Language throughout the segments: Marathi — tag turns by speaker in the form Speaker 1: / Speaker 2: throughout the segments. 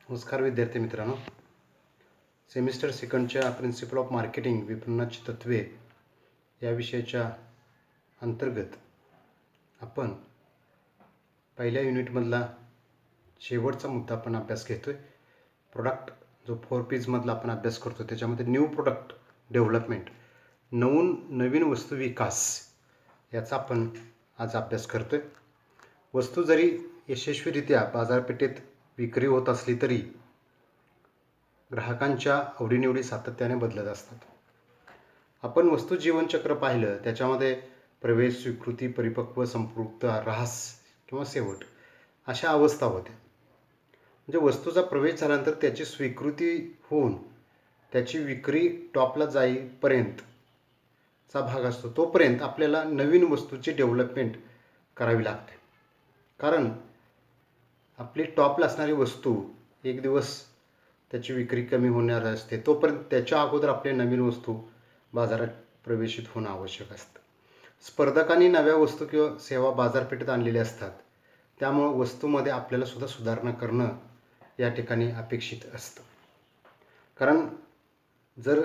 Speaker 1: नमस्कार विद्यार्थी मित्रांनो. सेमिस्टर सेकंडच्या प्रिन्सिपल ऑफ मार्केटिंग विपणनाची तत्त्वे या विषयाच्या अंतर्गत आपण पहिल्या युनिटमधला शेवटचा मुद्दा आपण अभ्यास घेतोय. प्रोडक्ट जो 4Ps मधला आपण अभ्यास करतो त्याच्यामध्ये न्यू प्रोडक्ट डेव्हलपमेंट, नवीन वस्तू विकास याचा आपण आज अभ्यास करतोय. वस्तू जरी यशस्वीरित्या बाजारपेठेत विक्री होत असली तरी ग्राहकांच्या आवडीनिवडी सातत्याने बदलत असतात. आपण वस्तू जीवनचक्र पाहिलं त्याच्यामध्ये प्रवेश, स्वीकृती, परिपक्व, संपृक्त, ऱ्हास किंवा शेवट अशा अवस्था होत्या. म्हणजे वस्तूचा प्रवेश झाल्यानंतर त्याची स्वीकृती होऊन त्याची विक्री टॉपला जाईपर्यंतचा भाग असतो. तोपर्यंत आपल्याला नवीन वस्तूची डेव्हलपमेंट करावी लागते. कारण आपली टॉपला असणारी वस्तू एक दिवस त्याची विक्री कमी होणार असते. तोपर्यंत त्याच्या अगोदर आपली नवीन वस्तू बाजारात प्रवेशित होणं आवश्यक असतं. स्पर्धकांनी नव्या वस्तू किंवा सेवा बाजारपेठेत आणलेल्या असतात. त्यामुळं वस्तूमध्ये आपल्याला सुद्धा सुधारणा करणं या ठिकाणी अपेक्षित असतं. कारण जर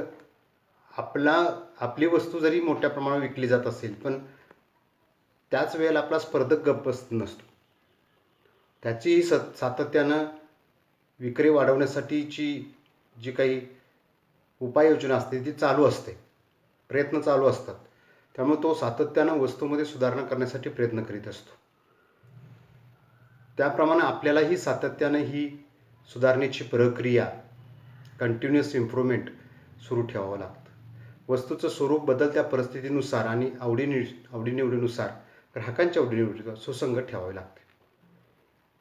Speaker 1: आपली वस्तू जरी मोठ्या प्रमाणात विकली जात असेल पण त्याच वेळेला आपला स्पर्धक गप्प नसतो. त्याचीही सातत्यानं विक्री वाढवण्यासाठीची जी काही उपाययोजना असते ती चालू असते, प्रयत्न चालू असतात. त्यामुळे तो सातत्यानं वस्तूमध्ये सुधारणा करण्यासाठी प्रयत्न करीत असतो. त्याप्रमाणे आपल्यालाही सातत्यानं ही सुधारणेची प्रक्रिया, कंटिन्युअस इम्प्रूव्हमेंट सुरू ठेवावं लागतं. वस्तूचं स्वरूप बदलत्या परिस्थितीनुसार आणि आवडीनिवडीनुसार, ग्राहकांच्या आवडीनिवडीनुसार सुसंगत ठेवावे लागते.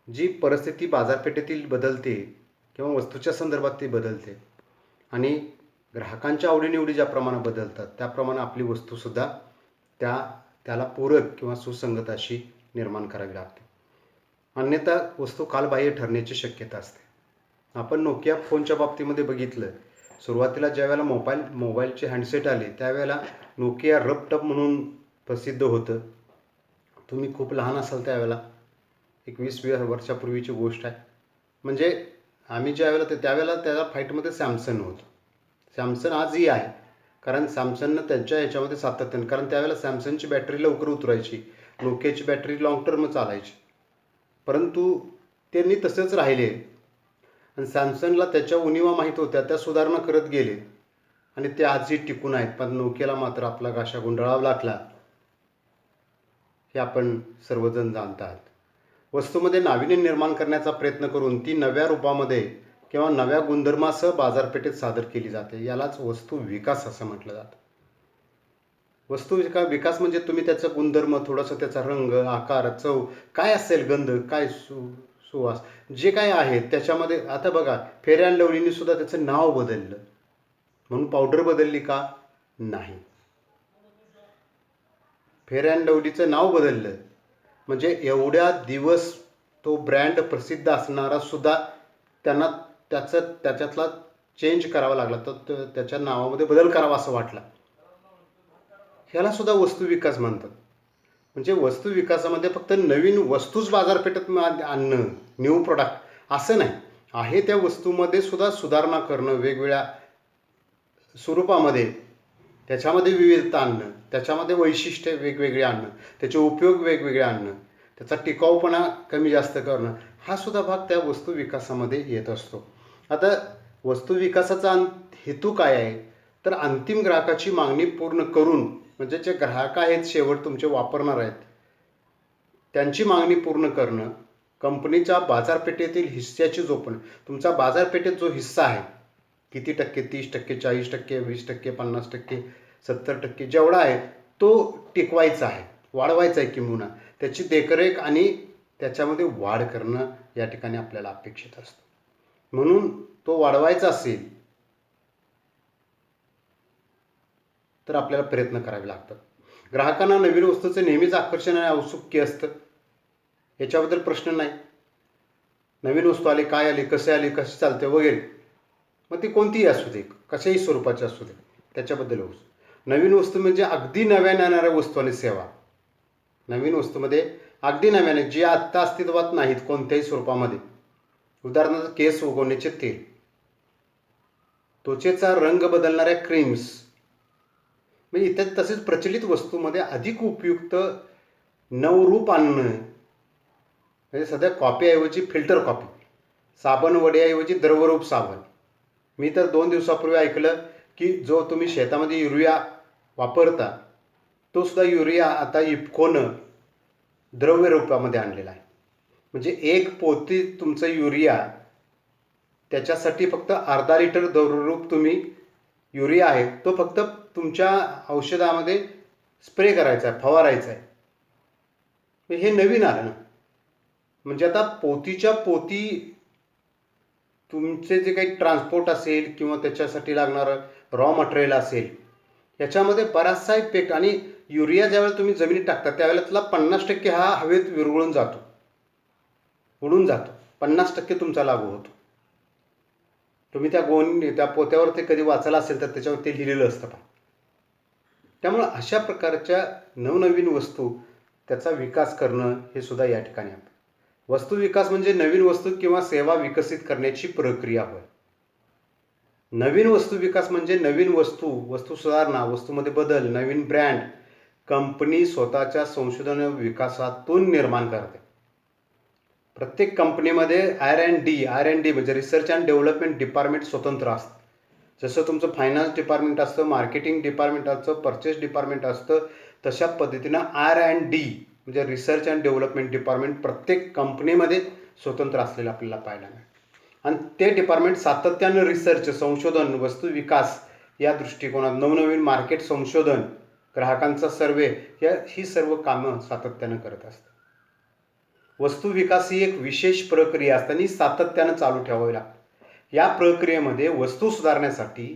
Speaker 1: जी परिस्थिती बाजारपेठेतील बदलते किंवा वस्तूच्या संदर्भात ती बदलते आणि ग्राहकांच्या आवडीनिवडी ज्या प्रमाणात बदलतात त्याप्रमाणे आपली वस्तूसुद्धा त्याला पूरक किंवा सुसंगत अशी निर्माण करावी लागते. अन्यथा वस्तू कालबाह्य ठरण्याची शक्यता असते. आपण नोकिया फोनच्या बाबतीमध्ये बघितलं, सुरुवातीला ज्यावेळेला मोबाईलचे हँडसेट आले त्यावेळेला नोकिया रब-टब म्हणून प्रसिद्ध होतं. तुम्ही खूप लहान असाल त्यावेळेला, एक 20 वर्षापूर्वीची गोष्ट आहे. म्हणजे आम्ही ज्यावेळेला त्यावेळेला त्याला फाईटमध्ये सॅमसंग होतं. सॅमसंग आजही आहे, कारण सॅमसंगनं त्यांच्या ह्याच्यामध्ये सातत्यानं, कारण त्यावेळेला सॅमसंगची बॅटरी लवकर उतरायची, नोकियाची बॅटरी लॉंग टर्म चालायची. परंतु त्यांनी तसेच राहिले आणि सॅमसंगला त्याच्या उणिवा माहीत होत्या, त्या सुधारणा करत गेले आणि ते आजही टिकून आहेत. पण नोकियाला मात्र आपला घाशा गुंडाळावा लागला, हे आपण सर्वजण जाणतात. वस्तूमध्ये नाविन्य निर्माण करण्याचा प्रयत्न करून ती नव्या रूपामध्ये किंवा नव्या गुणधर्मासह बाजारपेठेत सादर केली जाते. यालाच वस्तू विकास असं म्हटलं जातं. वस्तू विकास म्हणजे तुम्ही त्याचा गुणधर्म, थोडंसं त्याचा रंग, आकार, चव काय असेल, गंध काय, सुवास जे काय आहे त्याच्यामध्ये. आता बघा, फेअर अँड लवलीने सुद्धा त्याचं नाव बदललं म्हणून पावडर बदलली का? नाही. फेअर अँड लवलीचं नाव बदललं म्हणजे एवढ्या दिवस तो ब्रँड प्रसिद्ध असणारा सुद्धा त्यांना त्याच्यातला चेंज करावा लागला, तर त्याच्या नावामध्ये बदल करावा असं वाटला. ह्याला सुद्धा वस्तू विकास म्हणतात. म्हणजे वस्तू विकासामध्ये फक्त नवीन वस्तूच बाजारपेठेत आणणं, न्यू प्रोडक्ट असं नाही आहे. त्या वस्तूमध्ये सुद्धा सुधारणा करणं, वेगवेगळ्या स्वरूपामध्ये त्याच्यामध्ये विविधता आणणं, त्याच्यामध्ये वैशिष्ट्य वेगवेगळे आणणं, त्याचे उपयोग वेगवेगळे आणणं, त्याचा टिकाऊपणा कमी जास्त करणं, हा सुद्धा भाग त्या वस्तू विकासामध्ये येत असतो. आता वस्तू विकासाचा हेतू काय आहे तर अंतिम ग्राहकाची मागणी पूर्ण करून, म्हणजे जे ग्राहक आहेत, शेवट तुमचे वापरणार आहेत, त्यांची मागणी पूर्ण करणं. कंपनीच्या बाजारपेठेतील हिस्स्याची जोपण, तुमचा बाजारपेठेत जो हिस्सा आहे किती टक्के, 30%, 40%, 20%, 50%, 70% जेवढा आहे तो टिकवायचा आहे, वाढवायचा आहे. किंबहुना त्याची देखरेख आणि त्याच्यामध्ये वाढ करणं या ठिकाणी आपल्याला अपेक्षित असतं. म्हणून तो वाढवायचा असेल तर आपल्याला प्रयत्न करावे लागतात. ग्राहकांना नवीन वस्तूचं नेहमीच आकर्षण आणि औत्सुक्य असतं, याच्याबद्दल प्रश्न नाही. नवीन वस्तू आली, काय आली, कसे आली, कशी चालते वगैरे, मग ती कोणतीही असू दे, कशाही स्वरूपाची असू दे, त्याच्याबद्दल नवीन वस्तू म्हणजे अगदी नव्याने येणाऱ्या वस्तू आणि सेवा. नवीन वस्तूमध्ये अगदी नव्याने जे आत्ता अस्तित्वात नाहीत कोणत्याही स्वरूपामध्ये, उदाहरणार्थ केस उगवण्याचे तेल, त्वचेचा रंग बदलणाऱ्या क्रीम्स, म्हणजे इत्यादी तसेच प्रचलित वस्तूमध्ये अधिक उपयुक्त नवरूप आणणं, म्हणजे सध्या कॉफीऐवजी फिल्टर कॉफी, साबण वड्याऐवजी द्रवरूप साबण. मी तर 2 दिवसापूर्वी ऐकलं की जो तुम्ही शेतामध्ये युरिया वापरता तो सुद्धा युरिया आता इफकोनं द्रव्य रूपामध्ये आणलेला आहे. म्हणजे एक पोती तुमचं युरिया, त्याच्यासाठी फक्त अर्धा लिटर द्रवरूप तुम्ही युरिया आहे तो फक्त तुमच्या औषधामध्ये स्प्रे करायचा आहे, फवारायचा आहे. हे नवीन आलं ना. म्हणजे आता पोतीच्या पोती तुमचे जे काही ट्रान्सपोर्ट असेल किंवा त्याच्यासाठी लागणारं रॉ मटेरियल असेल याच्यामध्ये बराचसा इफेक्ट. आणि युरिया ज्यावेळेला तुम्ही जमिनीत टाकता त्यावेळेला त्याला 50% हा हवेत विरघळून जातो, उडून जातो. 50% तुमचा लागू होतो. तुम्ही त्या पोत्यावर ते कधी वाचला असेल तर त्याच्यावर ते लिहिलेलं असतं पहा. त्यामुळं अशा प्रकारच्या नवनवीन वस्तू त्याचा विकास करणं हे सुद्धा या ठिकाणी आहे. वस्तू विकास म्हणजे नवीन वस्तू किंवा सेवा विकसित करण्याची प्रक्रिया होय. नवीन वस्तू विकास म्हणजे नवीन वस्तू सुधारणा, वस्तूमध्ये बदल, नवीन ब्रँड कंपनी स्वतःच्या संशोधन विकासातून निर्माण करते. प्रत्येक कंपनीमध्ये R&D म्हणजे रिसर्च अँड डेव्हलपमेंट डिपार्टमेंट स्वतंत्र असतं. जसं तुमचं फायनान्स डिपार्टमेंट असतं, मार्केटिंग डिपार्टमेंट असतं, परचेस डिपार्टमेंट असतं, तशा पद्धतीनं R&D म्हणजे रिसर्च अँड डेव्हलपमेंट डिपार्टमेंट प्रत्येक कंपनीमध्ये स्वतंत्र असलेलं आपल्याला पाहायला मिळेल. आणि ते डिपार्टमेंट सातत्यानं रिसर्च, संशोधन, वस्तू विकास या दृष्टिकोनात नवनवीन मार्केट संशोधन, ग्राहकांचा सर्वे ही सर्व कामं सातत्यानं करत असतात. वस्तू विकास ही एक विशेष प्रक्रिया असताना सातत्यानं चालू ठेवावी लागते. या प्रक्रियेमध्ये वस्तू सुधारण्यासाठी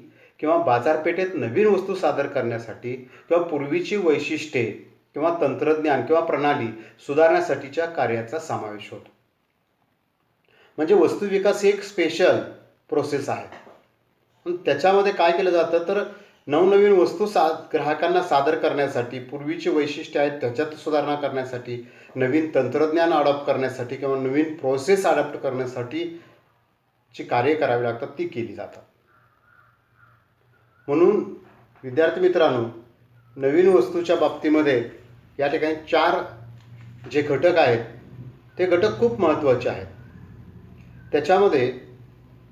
Speaker 1: किंवा बाजारपेठेत नवीन वस्तू सादर करण्यासाठी किंवा पूर्वीची वैशिष्ट्ये किंवा तंत्रज्ञान किंवा प्रणाली सुधारण्यासाठीच्या कार्याचा समावेश होतो. म्हणजे वस्तू विकास ही एक स्पेशल प्रोसेस आहे. त्याच्यामध्ये काय केलं जातं तर नवनवीन वस्तू ग्राहकांना सादर करण्यासाठी, पूर्वीची वैशिष्ट्ये आहेत त्याच्यात सुधारणा करण्यासाठी, नवीन तंत्रज्ञान अडॉप्ट करण्यासाठी किंवा नवीन प्रोसेस अडॉप्ट करण्यासाठी जी कार्य करावी लागतात ती केली जातात. म्हणून विद्यार्थी मित्रांनो, नवीन वस्तूच्या बाबतीमध्ये या ठिकाणी 4 जे घटक आहेत ते घटक खूप महत्त्वाचे आहेत. त्याच्यामध्ये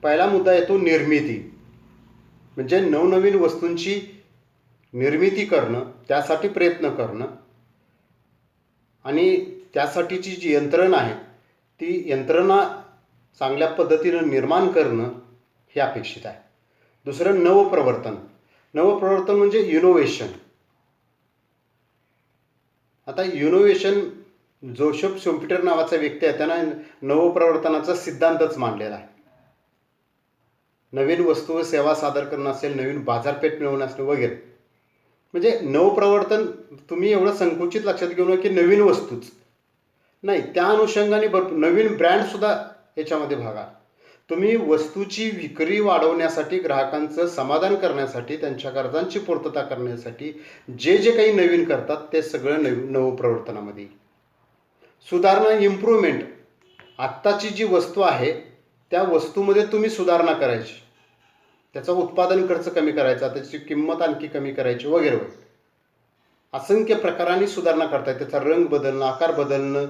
Speaker 1: पहिला मुद्दा येतो निर्मिती. म्हणजे नवनवीन वस्तूंची निर्मिती करणं, त्यासाठी प्रयत्न करणं आणि त्यासाठीची जी यंत्रणा आहे ती यंत्रणा चांगल्या पद्धतीनं निर्माण करणं हे अपेक्षित आहे. दुसरं नवप्रवर्तन. नवप्रवर्तन म्हणजे इनोव्हेशन. आता इनोव्हेशन जोसेफ शॉम्पेटर नावाचा व्यक्ती आहे त्यानं नवप्रवर्तनाचा सिद्धांतच मांडलेला आहे. नवीन वस्तू व सेवा सादर करणं असेल, नवीन बाजारपेठ मिळवणं असेल वगैरे. म्हणजे नवप्रवर्तन तुम्ही एवढं संकुचित लक्षात घेऊ नका की नवीन वस्तूच नाही, त्या अनुषंगाने नवीन ब्रँडसुद्धा याच्यामध्ये भाग आहे. तुम्ही वस्तूची विक्री वाढवण्यासाठी, ग्राहकांचं समाधान करण्यासाठी, त्यांच्या गरजांची पूर्तता करण्यासाठी जे जे काही नवीन करतात ते सगळं नवप्रवर्तनामध्ये. सुधारणा, इम्प्रूव्हमेंट. आत्ताची जी वस्तू आहे त्या वस्तूमध्ये तुम्ही सुधारणा करायची, त्याचा उत्पादन खर्च कमी करायचा, त्याची किंमत आणखी कमी करायची वगैरे वगैरे. असंख्य प्रकारांनी सुधारणा करतायत. त्याचा रंग बदलणं, आकार बदलणं,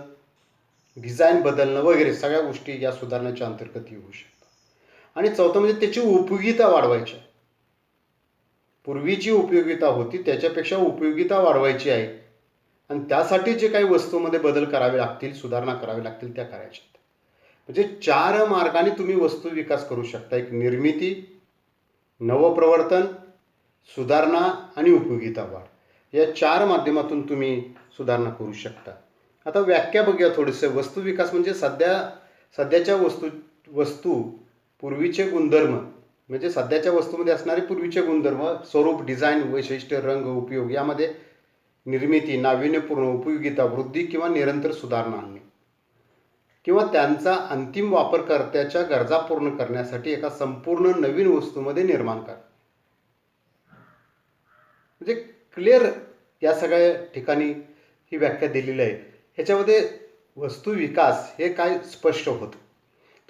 Speaker 1: डिझाईन बदलणं वगैरे सगळ्या गोष्टी या सुधारणाच्या अंतर्गत येऊ शकतात. आणि चौथं म्हणजे त्याची उपयोगिता वाढवायची. पूर्वी जी उपयोगिता होती त्याच्यापेक्षा उपयोगिता वाढवायची आहे आणि त्यासाठी जे काही वस्तूमध्ये बदल करावे लागतील, सुधारणा करावी लागतील त्या करायच्या. म्हणजे 4 मार्गाने तुम्ही वस्तू विकास करू शकता. एक निर्मिती, नवप्रवर्तन, सुधारणा आणि उपयोगिता वाढ. या 4 माध्यमातून तुम्ही सुधारणा करू शकता. आता व्याख्या बघूया थोडंसं. वस्तू विकास म्हणजे सध्याच्या वस्तू पूर्वीचे गुणधर्म, म्हणजे सध्याच्या वस्तूमध्ये असणारे पूर्वीचे गुणधर्म, स्वरूप, डिझाईन, वैशिष्ट्य, रंग, उपयोग यामध्ये निर्मिती, नाविन्यपूर्ण, उपयोगिता, वृद्धी किंवा निरंतर सुधारणा आणणे किंवा त्यांचा अंतिम वापरकर्त्याच्या गरजा पूर्ण करण्यासाठी एका संपूर्ण नवीन वस्तूमध्ये निर्माण करा. म्हणजे क्लिअर या सगळ्या ठिकाणी ही व्याख्या दिलेली आहे. ह्याच्यामध्ये वस्तू विकास हे काय स्पष्ट होतं.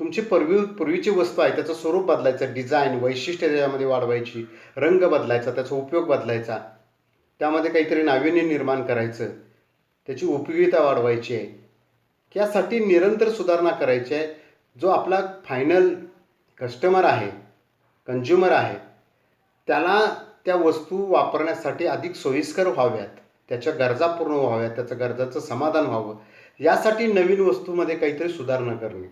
Speaker 1: तुमची पूर्वीची वस्तू आहे त्याचं स्वरूप बदलायचं, डिझाईन वैशिष्ट्य त्याच्यामध्ये वाढवायची, रंग बदलायचा, त्याचा उपयोग बदलायचा, त्यामध्ये काहीतरी नाविन्य निर्माण करायचं, त्याची उपयोगिता वाढवायची आहे. यासाठी निरंतर सुधारणा करायची आहे. जो आपला फायनल कस्टमर आहे, कंझ्युमर आहे, त्याला त्या वस्तू वापरण्यासाठी अधिक सोयीस्कर व्हाव्यात, त्याच्या गरजा पूर्ण व्हाव्यात, त्याच्या गरजाचं समाधान व्हावं, यासाठी नवीन वस्तूमध्ये काहीतरी सुधारणा करणे.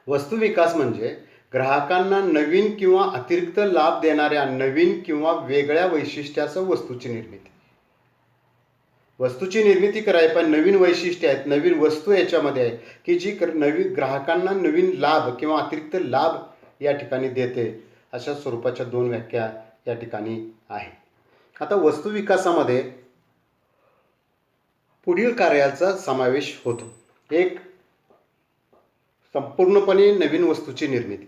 Speaker 1: वस्तू विकास म्हणजे ग्राहकांना नवीन किंवा अतिरिक्त लाभ देणाऱ्या नवीन किंवा वेगळ्या वैशिष्ट्यासह वस्तूची निर्मिती. वस्तूची निर्मिती करायला पण नवीन वैशिष्ट्ये आहेत, नवीन वस्तू याच्यामध्ये आहे की जी नवीन ग्राहकांना नवीन लाभ किंवा अतिरिक्त लाभ या ठिकाणी देते. अशा स्वरूपाच्या 2 व्याख्या या ठिकाणी आहे. आता वस्तू विकासामध्ये पुढील कार्याचा समावेश होतो. एक, संपूर्णपणे नवीन वस्तूची निर्मिती,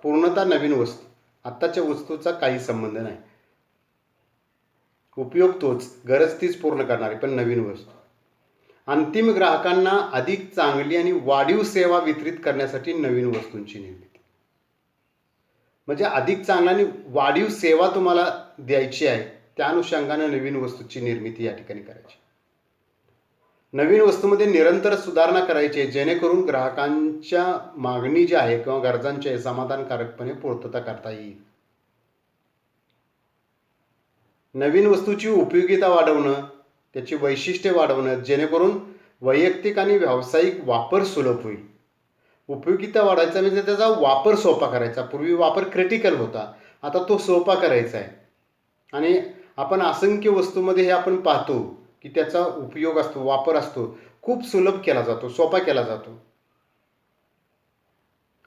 Speaker 1: पूर्णतः नवीन वस्तू, आत्ताच्या वस्तूचा काही संबंध नाही, उपयोग तोच, गरज तीच पूर्ण करणारी पण नवीन वस्तू. अंतिम ग्राहकांना अधिक चांगली आणि वाढीव सेवा वितरित करण्यासाठी नवीन वस्तूंची निर्मिती. म्हणजे अधिक चांगला आणि वाढीव सेवा तुम्हाला द्यायची आहे, त्या अनुषंगाने नवीन वस्तूची निर्मिती या ठिकाणी करायची. नवीन वस्तूमध्ये निरंतर सुधारणा करायची आहे जेणेकरून ग्राहकांच्या मागणी जी आहे किंवा गरजांची समाधानकारकपणे पूर्तता करता येईल. नवीन वस्तूची उपयोगिता वाढवणं, त्याची वैशिष्ट्ये वाढवणं जेणेकरून वैयक्तिक आणि व्यावसायिक वापर सुलभ होईल. उपयोगिता वाढवायचा म्हणजे त्याचा वापर सोपा करायचा. पूर्वी वापर क्रिटिकल होता, आता तो सोपा करायचा आहे. आणि आपण असंख्य वस्तूमध्ये हे आपण पाहतो की त्याचा उपयोग असतो, वापर असतो, खूप सुलभ केला जातो, सोपा केला जातो.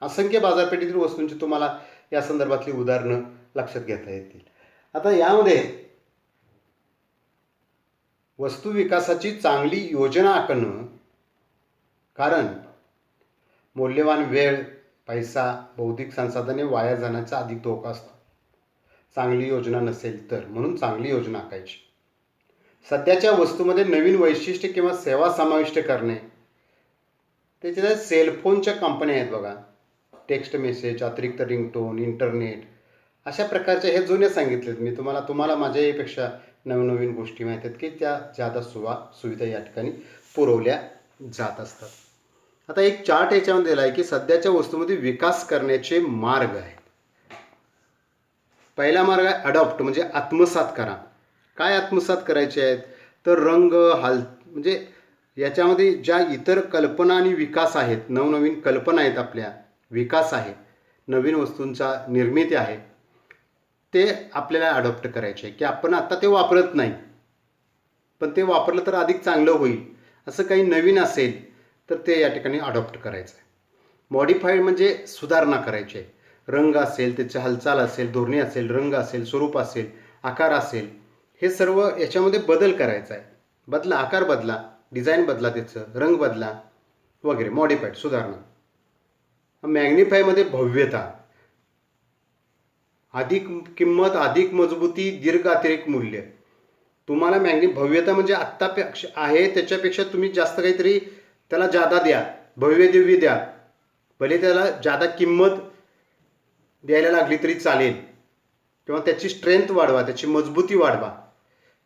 Speaker 1: असंख्य बाजारपेठेतील वस्तूंची तुम्हाला या संदर्भातली उदाहरणं लक्षात घेता येतील. आता यामध्ये वस्तू विकासाची चांगली योजना आखणं, कारण मौल्यवान वेळ, पैसा, बौद्धिक संसाधने वाया जाण्याचा अधिक धोका असतो चांगली योजना नसेल तर. म्हणून चांगली योजना आखायची. सध्याच्या वस्तूमध्ये नवीन वैशिष्ट्य किंवा सेवा समाविष्ट करणे. त्याच्यात सेलफोनच्या कंपन्या आहेत बघा, टेक्स्ट मेसेज, अतिरिक्त रिंगटोन, इंटरनेट, अशा प्रकारच्या हे जुने सांगितलेत मी तुम्हाला माझ्या यापेक्षा नवनवीन गोष्टी माहीत आहेत की त्या जादा सुविधा या ठिकाणी पुरवल्या जात असतात. आता एक चार्ट याच्यामध्ये दिला आहे की सध्याच्या वस्तूमध्ये विकास करण्याचे मार्ग आहेत. पहिला मार्ग आहे अडॉप्ट, म्हणजे आत्मसात करा. काय आत्मसात करायचे आहेत तर रंग, म्हणजे याच्यामध्ये ज्या इतर कल्पना आणि विकास आहेत, नवनवीन कल्पना आहेत, आपल्या विकास आहे, नवीन वस्तूंचा निर्मिती आहे, ते आपल्याला अडॉप्ट करायचे की आपण आता ते वापरत नाही पण ते वापरलं तर अधिक चांगलं होईल, असं काही नवीन असेल तर ते या ठिकाणी अडॉप्ट करायचं आहे. मॉडिफाईड म्हणजे सुधारणा करायची आहे. रंग असेल, त्याची हालचाल असेल, धोरणे असेल, रंग असेल, स्वरूप असेल, आकार असेल, हे सर्व याच्यामध्ये बदल करायचा आहे. बदला, आकार बदला, डिझाईन बदला, त्याचं रंग बदला वगैरे. मॉडिफाईड सुधारणा. मॅग्निफायमध्ये भव्यता, अधिक किंमत, अधिक मजबूती, दीर्घ अतिरिक्त मूल्य. तुम्हाला भव्यता म्हणजे आत्तापेक्षा आहे त्याच्यापेक्षा तुम्ही जास्त काहीतरी त्याला जादा द्या, भव्य दिव्य द्या, भले त्याला जादा किंमत द्यायला लागली तरी चालेल, किंवा त्याची स्ट्रेंथ वाढवा, त्याची मजबूती वाढवा,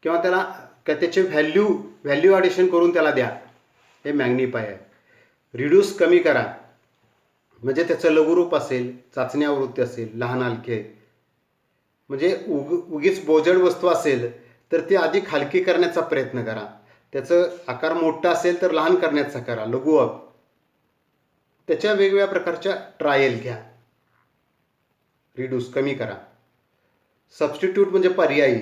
Speaker 1: किंवा त्याला त्याचे व्हॅल्यू ॲडिशन करून त्याला द्या. हे मॅग्निफाय आहे. रिड्यूस कमी करा, म्हणजे त्याचं लघुरूप असेल, चाचणी आवृत्ती असेल, लहान हलके, म्हणजे उगीच बोजड वस्तू असेल तर ती अधिक हलकी करण्याचा प्रयत्न करा. त्याचं आकार मोठा असेल तर लहान करण्याचा करा, लघु अप. त्याच्या वेगवेगळ्या प्रकारच्या ट्रायल घ्या. रिड्यूस कमी करा. सबस्टिट्यूट म्हणजे पर्यायी,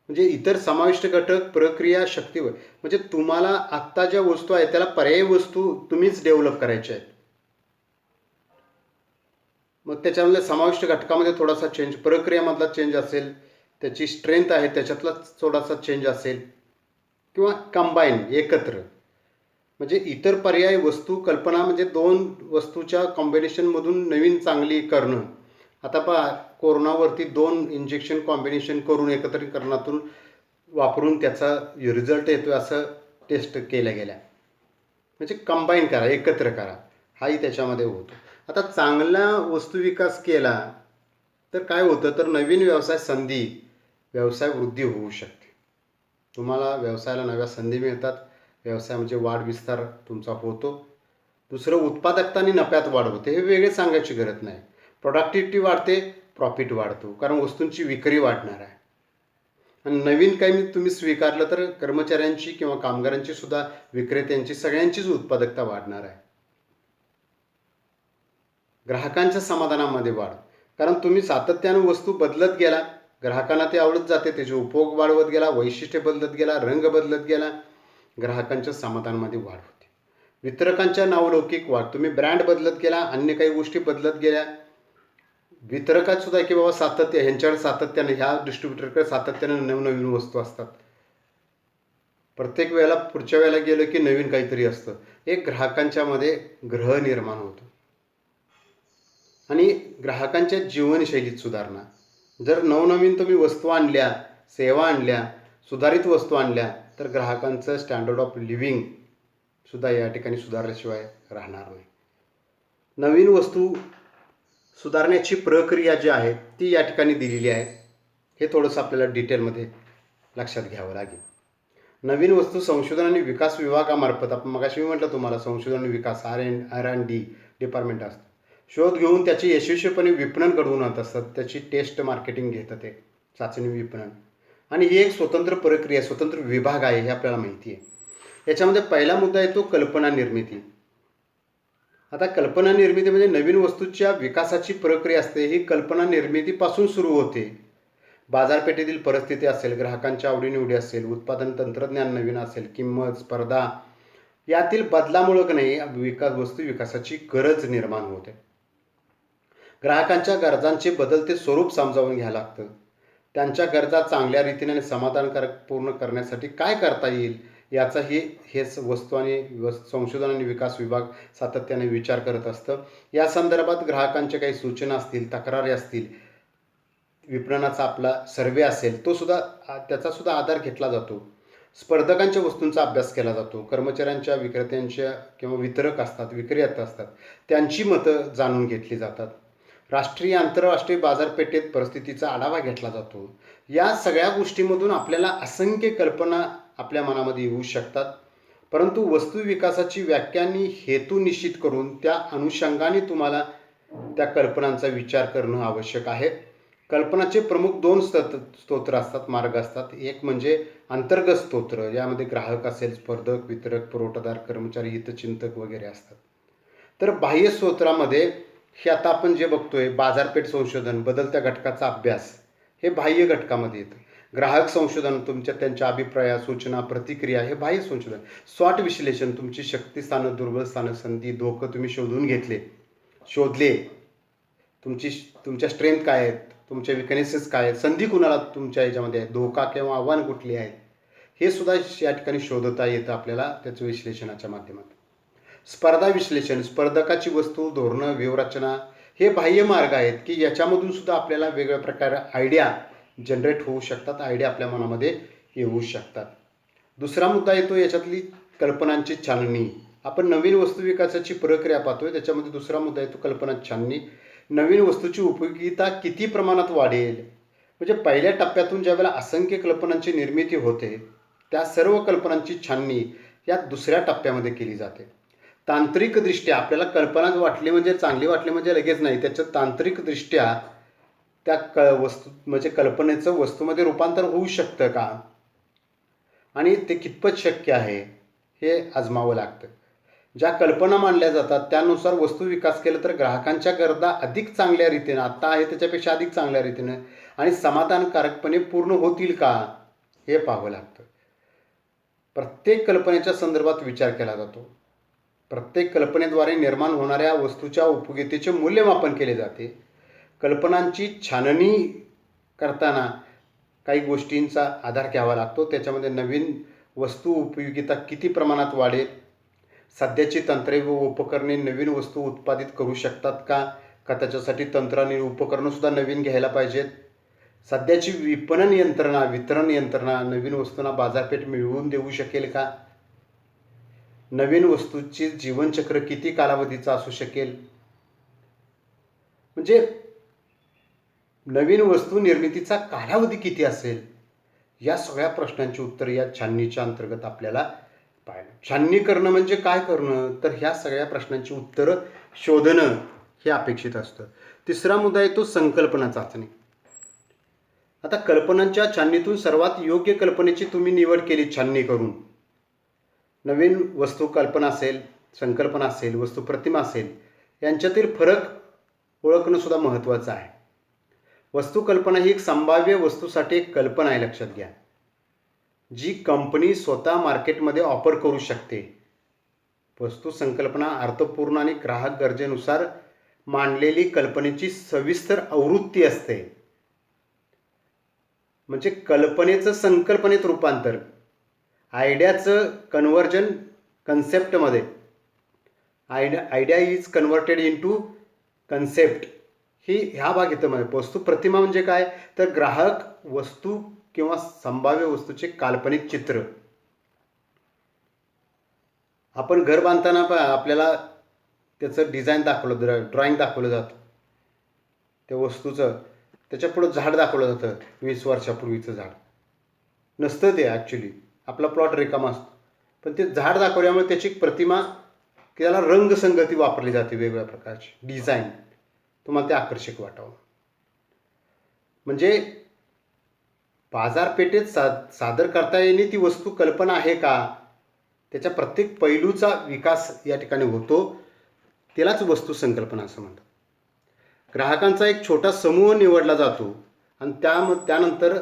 Speaker 1: म्हणजे इतर समाविष्ट घटक, प्रक्रिया, शक्तीवर, म्हणजे तुम्हाला आत्ता ज्या वस्तू आहेत त्याला पर्यायी वस्तू तुम्हीच डेव्हलप करायच्या आहेत. मग त्याच्यामध्ये समाविष्ट घटकामध्ये थोडासा चेंज, प्रक्रियामधला चेंज असेल, त्याची स्ट्रेंथ आहे त्याच्यातला थोडासा चेंज असेल, किंवा कंबाईन, एकत्र, म्हणजे इतर पर्याय वस्तू कल्पना, म्हणजे 2 वस्तूच्या कॉम्बिनेशनमधून नवीन चांगली करणं. आता पहा, कोरोनावरती 2 इंजेक्शन कॉम्बिनेशन करून एकत्रीकरणातून वापरून त्याचा रिझल्ट येतो असं टेस्ट केल्या गेल्या. म्हणजे कंबाईन करा, एकत्र करा. हाही त्याच्यामध्ये होतो. आता चांगला वस्तू विकास केला तर काय होतं, तर नवीन व्यवसाय संधी, व्यवसाय वृद्धी होऊ शकते. तुम्हाला व्यवसायाला नव्या संधी मिळतात, व्यवसाय म्हणजे वाढ विस्तार तुमचा होतो. दुसरं, उत्पादकता आणि नफ्यात वाढ होते. हे वेगळे सांगायची गरज नाही. प्रोडक्टिव्हिटी वाढते, प्रॉफिट वाढतो, कारण वस्तूंची विक्री वाढणार आहे. आणि नवीन काही तुम्ही स्वीकारलं तर कर्मचाऱ्यांची किंवा कामगारांची सुद्धा, विक्रेत्यांची, सगळ्यांचीच उत्पादकता वाढणार आहे. ग्राहकांच्या समाधानामध्ये वाढ, कारण तुम्ही सातत्यानं वस्तू बदलत गेला, ग्राहकांना ते आवडत जाते, त्याचे उपभोग वाढवत गेला, वैशिष्ट्य बदलत गेला, रंग बदलत गेला, ग्राहकांच्या समाधानामध्ये वाढ होते. वितरकांच्या नावलौकिक वाढ, तुम्ही ब्रँड बदलत गेला, अन्य काही गोष्टी बदलत गेल्या, वितरकात सुद्धा की बाबा सातत्य, ह्यांच्याकडे सातत्याने, ह्या डिस्ट्रीब्युटरकडे सातत्याने नवनवीन वस्तू असतात, प्रत्येक वेळेला पुढच्या वेळेला गेलं की नवीन काहीतरी असतं. एक ग्राहकांच्या मध्ये ग्रह निर्माण होतो. आणि ग्राहकांच्या जीवनशैलीत सुधारणा, जर नवनवीन तुम्ही वस्तू आणल्या, सेवा आणल्या, सुधारित वस्तू आणल्या, तर ग्राहकांचं स्टँडर्ड ऑफ लिव्हिंग सुद्धा या ठिकाणी सुधारल्याशिवाय राहणार नाही. नवीन वस्तू सुधारण्याची प्रक्रिया जी आहे ती या ठिकाणी दिलेली आहे. हे थोडंसं आपल्याला डिटेलमध्ये लक्षात घ्यावं लागेल. नवीन वस्तू संशोधन आणि विकास विभागामार्फत, आपण मगाशी मी म्हटलं तुम्हाला, संशोधन आणि विकास R&D डिपार्टमेंट असतं, शोध घेऊन त्याची यशस्वीपणे विपणन घडवून आणत असतात. त्याची टेस्ट मार्केटिंग घेतात, ते चाचणी विपणन, आणि ही एक स्वतंत्र प्रक्रिया, स्वतंत्र विभाग आहे, हे आपल्याला माहिती आहे. याच्यामध्ये पहिला मुद्दा येतो कल्पना निर्मिती. आता कल्पना निर्मिती म्हणजे नवीन वस्तूच्या विकासाची प्रक्रिया असते. ही कल्पना निर्मितीपासून सुरू होते. बाजारपेठेतील परिस्थिती असेल, ग्राहकांच्या आवडीनिवडी असेल, उत्पादन तंत्रज्ञान नवीन असेल, किंमत, स्पर्धा यातील बदलामुळे की नाही वस्तू विकासाची गरज निर्माण होते. ग्राहकांच्या गरजांचे बदलते स्वरूप समजावून घ्यावं लागतं. त्यांच्या गरजा चांगल्या रीतीने आणि समाधानकारक पूर्ण करण्यासाठी काय करता येईल याचाही हेच वस्तू आणि संशोधन आणि विकास विभाग सातत्याने विचार करत असतं. या संदर्भात ग्राहकांच्या काही सूचना असतील, तक्रारी असतील, विपणनाचा आपला सर्वे असेल, तो सुद्धा, त्याचा सुद्धा आधार घेतला जातो. स्पर्धकांच्या वस्तूंचा अभ्यास केला जातो. कर्मचाऱ्यांच्या, विक्रेत्यांच्या किंवा वितरक असतात, विक्रेते असतात, त्यांची मतं जाणून घेतली जातात. राष्ट्रीय, आंतरराष्ट्रीय बाजारपेठेत परिस्थितीचा आढावा घेतला जातो. या सगळ्या गोष्टींमधून आपल्याला असंख्य कल्पना आपल्या मनामध्ये येऊ शकतात, परंतु वस्तू विकासाची व्याख्या आणि हेतू निश्चित करून त्या अनुषंगाने तुम्हाला त्या कल्पनांचा विचार करणं आवश्यक आहे. कल्पनाचे प्रमुख 2 स्तोत्र असतात, मार्ग असतात. एक म्हणजे अंतर्गत स्तोत्र, यामध्ये ग्राहक असेल, स्पर्धक, वितरक, पुरवठादार, कर्मचारी, हितचिंतक वगैरे असतात. तर बाह्य स्तोत्रामध्ये, हे आता आपण जे बघतोय, बाजारपेठ संशोधन, बदलत्या घटकाचा अभ्यास, हे बाह्य घटकामध्ये येतं. ग्राहक संशोधन, त्यांच्या अभिप्राय, सूचना, प्रतिक्रिया, हे बाह्य संशोधन. स्वॉट विश्लेषण, तुमची शक्तिस्थानं, दुर्बल स्थानं, संधी, धोकं तुम्ही शोधले, तुमच्या स्ट्रेंथ काय आहेत, तुमच्या विकनेसेस काय आहेत, संधी कुणाला तुमच्या याच्यामध्ये आहे, धोका किंवा आव्हान कुठली आहेत, हे सुद्धा या ठिकाणी शोधता येतं आपल्याला त्याचं विश्लेषणाच्या माध्यमातून. स्पर्धा विश्लेषण, स्पर्धकाची वस्तू, धोरणं, व्यूहरचना, हे बाह्य मार्ग आहेत की याच्यामधून सुद्धा आपल्याला वेगवेगळ्या प्रकारे आयडिया जनरेट होऊ शकतात, आयडिया आपल्या मनामध्ये येऊ शकतात. दुसरा मुद्दा येतो याच्यातली कल्पनांची छाननी. आपण नवीन वस्तू विकासाची प्रक्रिया पाहतोय, त्याच्यामध्ये दुसरा मुद्दा येतो कल्पना छाननी. नवीन वस्तूची उपयोगिता किती प्रमाणात वाढेल, म्हणजे पहिल्या टप्प्यातून ज्यावेळेला असंख्य कल्पनांची निर्मिती होते, त्या सर्व कल्पनांची छाननी या दुसऱ्या टप्प्यामध्ये केली जाते. तांत्रिकदृष्ट्या आपल्याला कल्पना वाटली म्हणजे, चांगली वाटली म्हणजे लगेच नाही, त्याचं तांत्रिकदृष्ट्या त्या वस्तू म्हणजे कल्पनेचं वस्तूमध्ये रूपांतर होऊ शकतं का, आणि ते कितपत शक्य आहे हे आजमावं लागतं. ज्या कल्पना मांडल्या जातात त्यानुसार वस्तू विकास केलं तर ग्राहकांच्या गरजा अधिक चांगल्या रीतीनं, आत्ता आहे त्याच्यापेक्षा अधिक चांगल्या रीतीनं आणि समाधानकारकपणे पूर्ण होतील का, हे पाहावं लागतं. प्रत्येक कल्पनेच्या संदर्भात विचार केला जातो. प्रत्येक कल्पनेद्वारे निर्माण होणाऱ्या वस्तूच्या उपयोगितेचे मूल्यमापन केले जाते. कल्पनांची छाननी करताना काही गोष्टींचा आधार घ्यावा लागतो. त्याच्यामध्ये नवीन वस्तू उपयोगिता किती प्रमाणात वाढेल, सध्याची तंत्रे व उपकरणे नवीन वस्तू उत्पादित करू शकतात का त्याच्यासाठी तंत्र आणि उपकरणंसुद्धा नवीन घ्यायला पाहिजेत. सध्याची विपणन यंत्रणा, वितरण यंत्रणा नवीन वस्तूंना बाजारपेठ मिळवून देऊ शकेल का. नवीन वस्तूची जीवनचक्र किती कालावधीचा असू शकेल, म्हणजे नवीन वस्तू निर्मितीचा कालावधी किती असेल, या सगळ्या प्रश्नांची उत्तर या छाननीच्या अंतर्गत आपल्याला पाहिलं. छाननी करणं म्हणजे काय करणं, तर ह्या सगळ्या प्रश्नांची उत्तरं शोधणं हे अपेक्षित असतं. तिसरा मुद्दा येतो संकल्पना चाचणी. आता कल्पनांच्या छाननीतून सर्वात योग्य कल्पनेची तुम्ही निवड केली छाननी करून. नवीन वस्तू कल्पना असेल, संकल्पना असेल, वस्तू प्रतिमा असेल, यांच्यातील फरक ओळखणं सुद्धा महत्त्वाचं आहे. वस्तू कल्पना ही एक संभाव्य वस्तूसाठी एक कल्पना आहे, लक्षात घ्या, जी कंपनी स्वतः मार्केटमध्ये ऑफर करू शकते. वस्तू संकल्पना अर्थपूर्ण आणि ग्राहक गरजेनुसार मांडलेली कल्पनेची सविस्तर आवृत्ती असते. म्हणजे कल्पनेचं संकल्पनेत रूपांतर, आयडियाचं कन्व्हर्जन कन्सेप्टमध्ये, idea is converted into concept, ही ह्या भाग येतं. म्हणजे वस्तू प्रतिमा म्हणजे काय, तर ग्राहक वस्तू किंवा संभाव्य वस्तूचे काल्पनिक चित्र. आपण घर बांधताना आपल्याला त्याचं डिझाईन दाखवलं, ड्रॉइंग दाखवलं जातं त्या वस्तूचं, त्याच्या पुढं झाड दाखवलं जातं, 20 वर्षापूर्वीचं झाड नसतं ते, ॲक्च्युली आपला प्लॉट रिकामा असतो, पण ते झाड दाखवल्यामुळे त्याची प्रतिमा, त्याला रंगसंगती वापरली जाते, वेगवेगळ्या प्रकारची डिझाईन, तुम्हाला ते आकर्षक वाटावं. म्हणजे बाजारपेठेत सादर करता येणे ती वस्तू कल्पना आहे का, त्याच्या प्रत्येक पैलूचा विकास या ठिकाणी होतो, त्यालाच वस्तू संकल्पना असं म्हणतात. ग्राहकांचा एक छोटा समूह निवडला जातो आणि त्यानंतर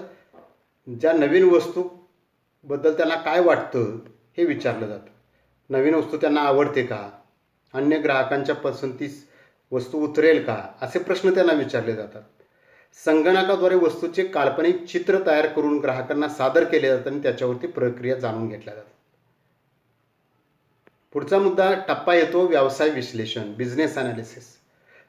Speaker 1: ज्या नवीन वस्तूबद्दल त्यांना काय वाटतं हे विचारलं जातं. नवीन वस्तू त्यांना आवडते का, अन्य ग्राहकांच्या पसंतीस वस्तू उतरेल का, असे प्रश्न त्यांना विचारले जातात. संगणकाद्वारे वस्तूचे काल्पनिक चित्र तयार करून ग्राहकांना सादर केले जातात आणि त्याच्यावरती प्रक्रिया जाणून घेतल्या जातात. पुढचा मुद्दा टप्पा येतो व्यवसाय विश्लेषण, बिझनेस ॲनालिसिस.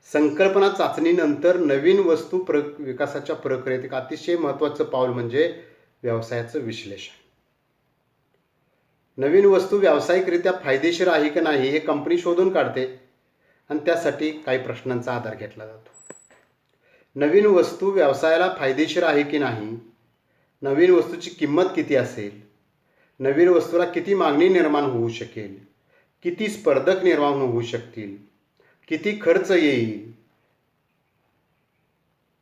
Speaker 1: संकल्पना चाचणीनंतर नवीन वस्तू विकासाच्या प्रक्रियेत एक अतिशय महत्त्वाचं पाऊल म्हणजे व्यवसायाचं विश्लेषण. नवीन वस्तू व्यावसायिकरित्या फायदेशीर आहे की नाही हे कंपनी शोधून काढते आणि त्यासाठी काही प्रश्नांचा आधार घेतला जातो. नवीन वस्तू व्यवसायाला फायदेशीर आहे की नाही, नवीन वस्तूची किंमत किती असेल, नवीन वस्तूला किती मागणी निर्माण होऊ शकेल, किती स्पर्धक निर्माण होऊ शकतील, किती खर्च येईल,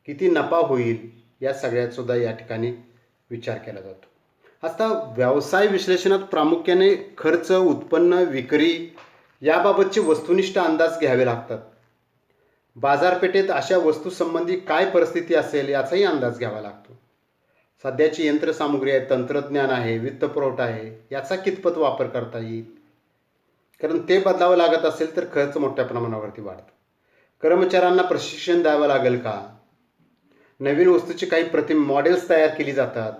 Speaker 1: किती नफा होईल, या सगळ्यात सुद्धा या ठिकाणी विचार केला जातो. आता व्यवसाय विश्लेषणात प्रामुख्याने खर्च, उत्पन्न, विक्री याबाबतचे वस्तुनिष्ठ अंदाज घ्यावे लागतात. बाजारपेठेत अशा वस्तूसंबंधी काय परिस्थिती असेल याचाही अंदाज घ्यावा लागतो. सध्याची यंत्रसामुग्री आहे, तंत्रज्ञान आहे, वित्तपुरवठा आहे, याचा कितपत वापर करता येईल, कारण ते बदलावं लागत असेल तर खर्च मोठ्या प्रमाणावरती वाढतो. कर्मचाऱ्यांना प्रशिक्षण द्यावं लागेल का, नवीन वस्तूची काही मॉडेल्स तयार केली जातात,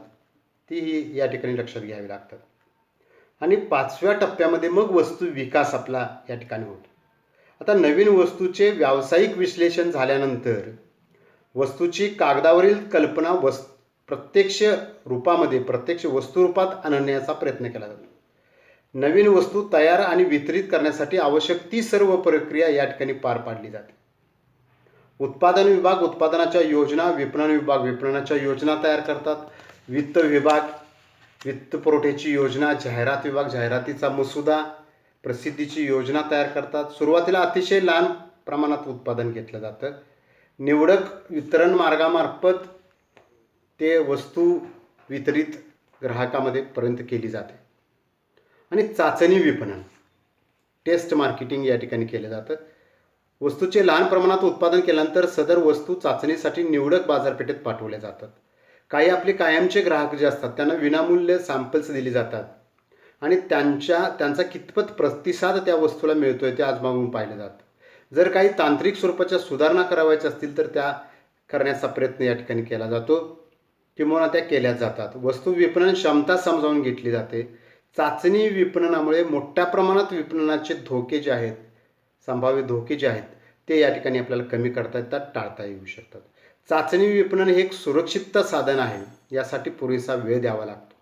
Speaker 1: ती या ठिकाणी लक्षात घ्यावी लागतात. आणि 5व्या टप्प्यामध्ये मग वस्तू विकास आपला या ठिकाणी होतो. आता नवीन वस्तूचे व्यावसायिक विश्लेषण झाल्यानंतर वस्तूची कागदावरील कल्पना प्रत्यक्ष वस्तुरूपात आणण्याचा प्रयत्न केला जातो. नवीन वस्तू तयार आणि वितरित करण्यासाठी आवश्यक ती सर्व प्रक्रिया या ठिकाणी पार पाडली जाते. उत्पादन विभाग उत्पादनाच्या योजना, विपणन विभाग विपणनाच्या योजना तयार करतात, वित्त विभाग वित्तपुरवठ्याची योजना, जाहिरात विभाग जाहिरातीचा मसुदा, प्रसिद्धीची योजना तयार करतात. सुरुवातीला अतिशय लहान प्रमाणात उत्पादन घेतलं जातं. निवडक वितरण मार्गामार्फत ते वस्तू वितरित ग्राहकामध्ये पर्यंत केली जाते. आणि चाचणी विपणन, टेस्ट मार्केटिंग या ठिकाणी केलं जातं. वस्तूचे लहान प्रमाणात उत्पादन केल्यानंतर सदर वस्तू चाचणीसाठी निवडक बाजारपेठेत पाठवल्या जातात. काही आपले कायमचे ग्राहक जे असतात त्यांना विनामूल्य सॅम्पल्स दिली जातात आणि त्यांचा कितपत प्रतिसाद त्या वस्तूला मिळतोय ते आजमावून पाहिलं जातं. जर काही तांत्रिक स्वरूपाच्या सुधारणा करायच्या असतील तर त्या करण्याचा प्रयत्न या ठिकाणी केला जातो किंवा त्या केल्या जातात. वस्तू विपणन क्षमता समजावून घेतली जाते. चाचणी विपणनामुळे मोठ्या प्रमाणात विपणनाचे धोके जे आहेत, संभाव्य धोके जे आहेत, ते या ठिकाणी आपल्याला कमी करता येतात, टाळता येऊ शकतात. चाचणी विपणन हे एक सुरक्षित साधन आहे, यासाठी पुरेसा वेळ द्यावा लागतो.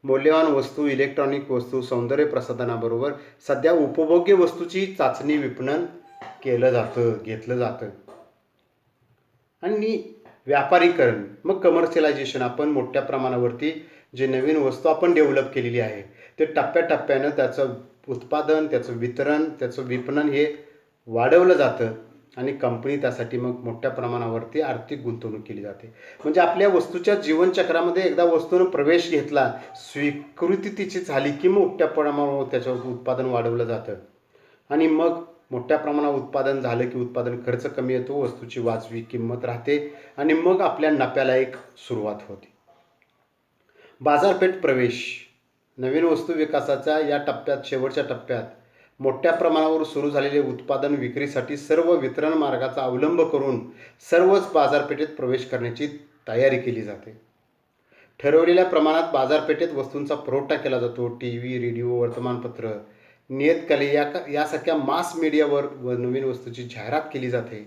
Speaker 1: मौल्यवान वस्तू, इलेक्ट्रॉनिक वस्तू, सौंदर्य प्रसाधनाबरोबर सध्या उपभोग्य वस्तूची चाचणी विपणन घेतलं जातं. आणि व्यापारीकरण, मग कमर्शियलायझेशन. आपण मोठ्या प्रमाणावरती जे नवीन वस्तू आपण डेव्हलप केलेली आहे ते टप्प्याटप्प्यानं त्याचं उत्पादन, त्याचं वितरण, त्याचं विपणन हे वाढवलं जातं आणि कंपनी त्यासाठी मग मोठ्या प्रमाणावरती आर्थिक गुंतवणूक केली जाते. म्हणजे आपल्या वस्तूच्या जीवनचक्रामध्ये एकदा वस्तूनं प्रवेश घेतला, स्वीकृती तिची झाली की मोठ्या प्रमाणावर त्याचं उत्पादन वाढवलं जातं आणि मग मोठ्या प्रमाणावर उत्पादन झालं की उत्पादन खर्च कमी येतो, वस्तूची वाजवी किंमत राहते आणि मग आपल्या नफ्याला एक सुरुवात होते. बाजारपेठ प्रवेश. नवीन वस्तू विकासाच्या या शेवटच्या टप्प्यात मोठ्या प्रमाणावर सुरू झालेले उत्पादन विक्रीसाठी सर्व वितरण मार्गाचा अवलंब करून सर्वच बाजारपेठेत प्रवेश करण्याची तयारी केली जाते. ठरवलेल्या प्रमाणात बाजारपेठेत वस्तूंचा पुरवठा केला जातो. टी व्ही, रेडिओ, वर्तमानपत्र, नियतकालिके यासारख्या मास मीडियावर नवीन वस्तूची जाहिरात केली जाते.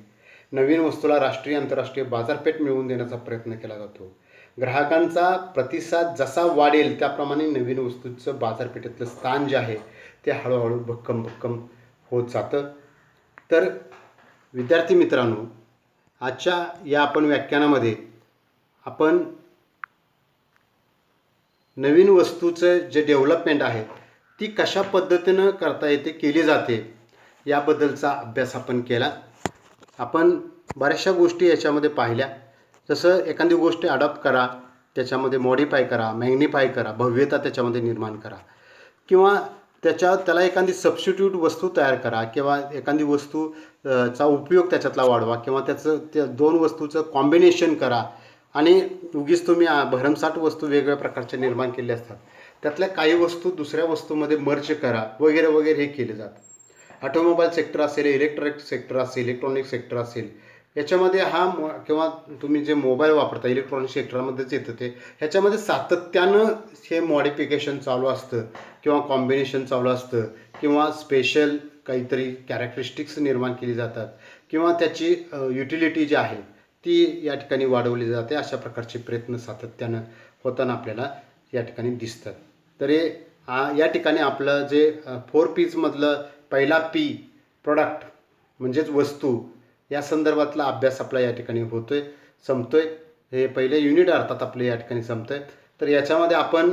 Speaker 1: नवीन वस्तूला राष्ट्रीय आंतरराष्ट्रीय बाजारपेठ मिळवून देण्याचा प्रयत्न केला जातो. ग्राहकांचा प्रतिसाद जसा वाढेल त्याप्रमाणे नवीन वस्तूचं बाजारपेठेतलं स्थान जे आहे ते हळूहळू भक्कम होत जातं. तर विद्यार्थी मित्रांनो, आजच्या या आपण व्याख्यानामध्ये आपण नवीन वस्तूचं जे डेव्हलपमेंट आहे ती कशा पद्धतीनं करता येते, केली जाते याबद्दलचा अभ्यास आपण केला. आपण बऱ्याचशा गोष्टी याच्यामध्ये पाहिल्या. जसं एखादी गोष्ट अडॉप्ट करा, त्याच्यामध्ये मॉडिफाय करा, मॅग्निफाय करा, भव्यता त्याच्यामध्ये निर्माण करा किंवा त्याला एखादी सबस्टिट्यूट वस्तू तयार करा किंवा एखादी वस्तू चा उपयोग त्याच्यातला वाढवा किंवा त्या दोन वस्तूचं कॉम्बिनेशन करा आणि उगीच तुम्ही भरमसाठ वस्तू वेगवेगळ्या प्रकारच्या निर्माण केल्या असतात, त्यातल्या काही वस्तू दुसऱ्या वस्तूमध्ये मर्ज करा वगैरे वगैरे हे केले जातं. ऑटोमोबाईल सेक्टर असेल, इलेक्ट्रिक सेक्टर असेल, इलेक्ट्रॉनिक सेक्टर असेल, याच्यामध्ये किंवा तुम्ही जे मोबाईल वापरता इलेक्ट्रॉनिक सेक्टरमध्येच येतं ते, ह्याच्यामध्ये सातत्यानं हे मॉडिफिकेशन चालू असतं किंवा कॉम्बिनेशन चालू असतं किंवा स्पेशल काहीतरी कॅरेक्टरिस्टिक्स निर्माण केली जातात किंवा त्याची युटिलिटी जी आहे ती या ठिकाणी वाढवली जाते. अशा प्रकारचे प्रयत्न सातत्यानं होताना आपल्याला या ठिकाणी दिसतात. तर या ठिकाणी आपलं जे 4 P'मधलं पहिला पी, प्रोडक्ट म्हणजेच वस्तू, या संदर्भातला अभ्यास आपला या ठिकाणी संपतोय. हे पहिले युनिट अर्थात आपले या ठिकाणी संपतंय. तर याच्यामध्ये आपण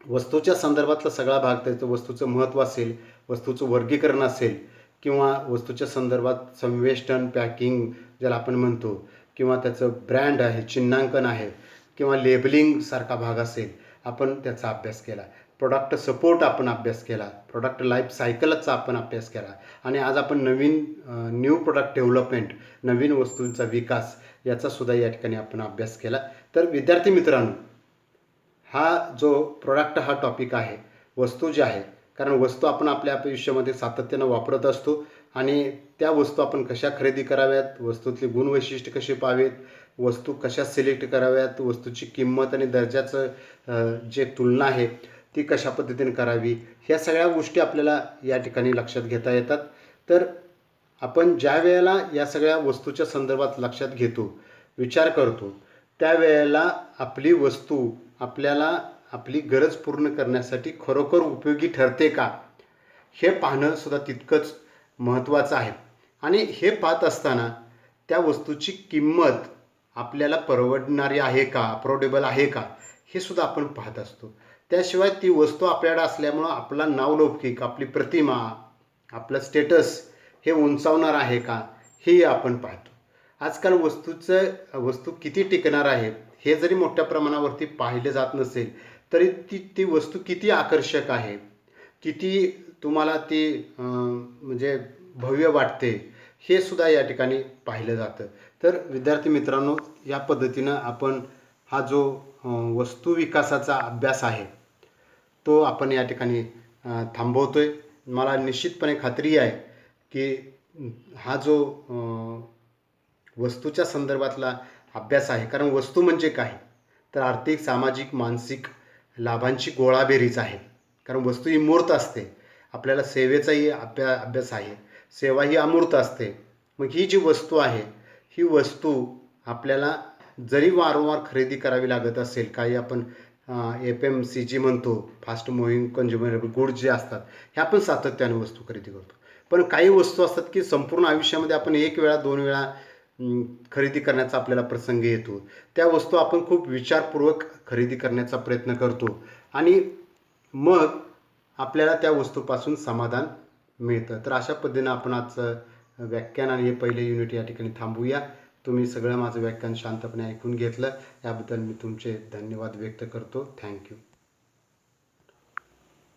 Speaker 1: वस्तूच्या संदर्भातला सगळा भाग, त्याचं वस्तूचं महत्त्व असेल, वस्तूचं वर्गीकरण असेल किंवा वस्तूच्या संदर्भात संवेष्टन, पॅकिंग ज्याला आपण म्हणतो किंवा त्याचं ब्रँड आहे, चिन्हांकन आहे किंवा लेबलिंग सारखा भाग असेल, आपण त्याचा अभ्यास केला. प्रोडक्ट सपोर्ट आपण अभ्यास केला, प्रोडक्ट लाईफ सायकलचा आपण अभ्यास केला आणि आज आपण न्यू प्रोडक्ट डेव्हलपमेंट, नवीन वस्तूंचा विकास याचासुद्धा या ठिकाणी आपण अभ्यास केला. तर विद्यार्थी मित्रांनो, हा जो प्रोडक्ट हा टॉपिक आहे, वस्तू जी आहे, कारण वस्तू आपण आपल्या आयुष्यामध्ये सातत्यानं वापरत असतो आणि त्या वस्तू आपण कशा खरेदी कराव्यात, वस्तूतली गुणवैशिष्ट्य कशी पाहावेत, वस्तू कशा सिलेक्ट कराव्यात, वस्तूची किंमत आणि दर्जाचं जे तुलना आहे ती कशा पद्धतीने करावी, ह्या सगळ्या गोष्टी आपल्याला या ठिकाणी लक्षात घेता येतात. तर आपण ज्या वेळेला या सगळ्या वस्तूच्या संदर्भात लक्षात घेतो, विचार करतो, त्यावेळेला आपली वस्तू आपल्याला आपली गरज पूर्ण करण्यासाठी खरोखर उपयोगी ठरते का, हे पाहणं सुद्धा तितकंच महत्त्वाचं आहे. आणि हे पाहत असताना त्या वस्तूची किंमत आपल्याला परवडणारी आहे का, अफोर्डेबल आहे का, हे सुद्धा आपण पाहत असतो. त्याशिवाय ती वस्तू आपल्याकडे असल्यामुळं आपला नावलौकिक, आपली प्रतिमा, आपलं स्टेटस हे उंचावणार आहे का, हेही आपण पाहतो. आजकाल वस्तू किती टिकणार आहे हे जरी मोठ्या प्रमाणावरती पाहिले जात नसेल तरी ती वस्तू किती आकर्षक आहे, किती तुम्हाला ती म्हणजे भव्य वाटते, हे सुद्धा या ठिकाणी पाहिलं जातं. तर विद्यार्थी मित्रांनो, या पद्धतीनं आपण हा जो वस्तू विकासाचा अभ्यास आहे तो आपण या ठिकाणी थांबवतोय. मला निश्चितपणे खात्री आहे की हा जो वस्तूच्या संदर्भातला अभ्यास आहे, कारण वस्तू म्हणजे काय, तर आर्थिक, सामाजिक, मानसिक लाभांची गोळाबेरीज आहे. कारण वस्तू ही मूर्त असते. आपल्याला सेवेचाही अभ्यास आहे, सेवा ही अमूर्त असते. मग ही जी वस्तू आहे, ही वस्तू आपल्याला जरी वारंवार खरेदी करावी लागत असेल, काही आपण FMCG म्हणतो, फास्ट मूव्हिंग कन्झ्युमेबल गुड्स जे असतात, ह्या आपण सातत्याने वस्तू खरेदी करतो. पण काही वस्तू असतात की संपूर्ण आयुष्यामध्ये आपण एक वेळा दोन वेळा खरेदी करण्याचा आपल्याला प्रसंग येतो. त्या वस्तू आपण खूप विचारपूर्वक खरेदी करण्याचा प्रयत्न करतो आणि मग आपल्याला त्या वस्तूपासून समाधान मिळतं. तर अशा पद्धतीनं आपण आजचं व्याख्यान आणि हे पहिले युनिट या ठिकाणी थांबवूया. तुम्ही सगळं माझं व्याख्यान शांतपणे ऐकून घेतलं याबद्दल मी तुमचे धन्यवाद व्यक्त करतो. थँक्यू.